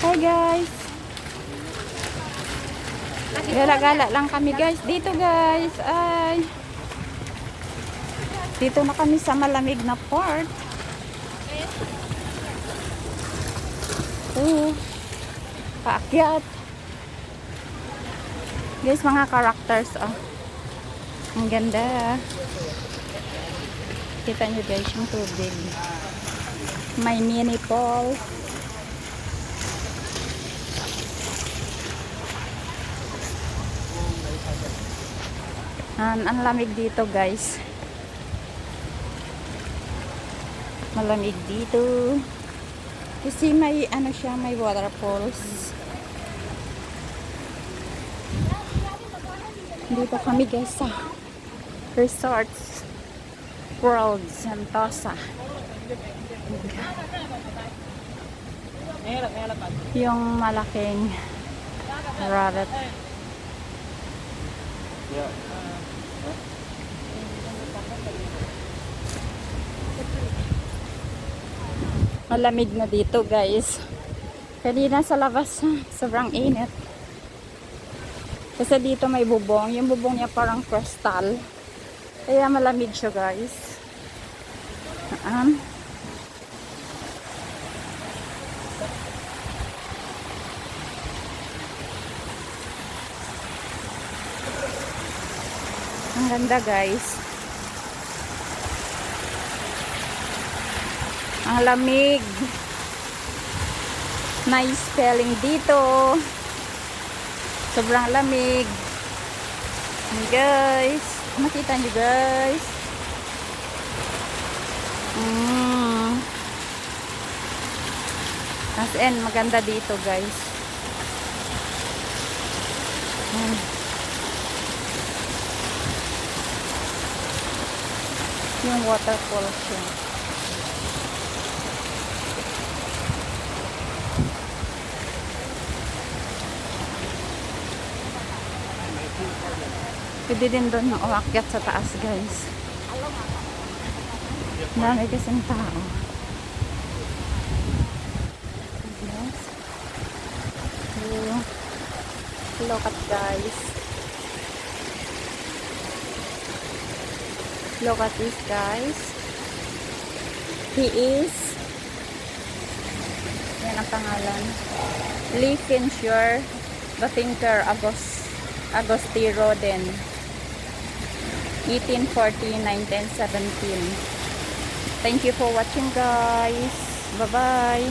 Hi guys. Gala-gala lang kami guys. Dito guys. Ay. Dito na kami sa malamig na port. Paakyat. Guys, mga characters. Oh. Ang ganda. Kita nyo guys yung tubig. May mini pool. Ang lamig dito guys. Malamig dito. Kasi may ano siya, may waterfalls. Dito kami guys sa Resorts World Sentosa. Yung malaking rabbit. Malamig na dito guys. Kanina sa labas sobrang init. Kasi dito may bubong. Yung bubong niya parang crystal. Kaya malamig siya guys. Ang ganda guys. Ang lamig. Nice spelling dito. Sobrang lamig. Guys, makita nyo guys. As in, maganda dito guys. Yung waterfall siya. Pwede din doon yung umakyat sa taas guys. Dami kasing tao. Yes. Look at guys. Look at this guys. He is, yan ang pangalan, Lee Fincher, the thinker, Agostino din. 1840-1917. Thank you for watching guys. Bye bye.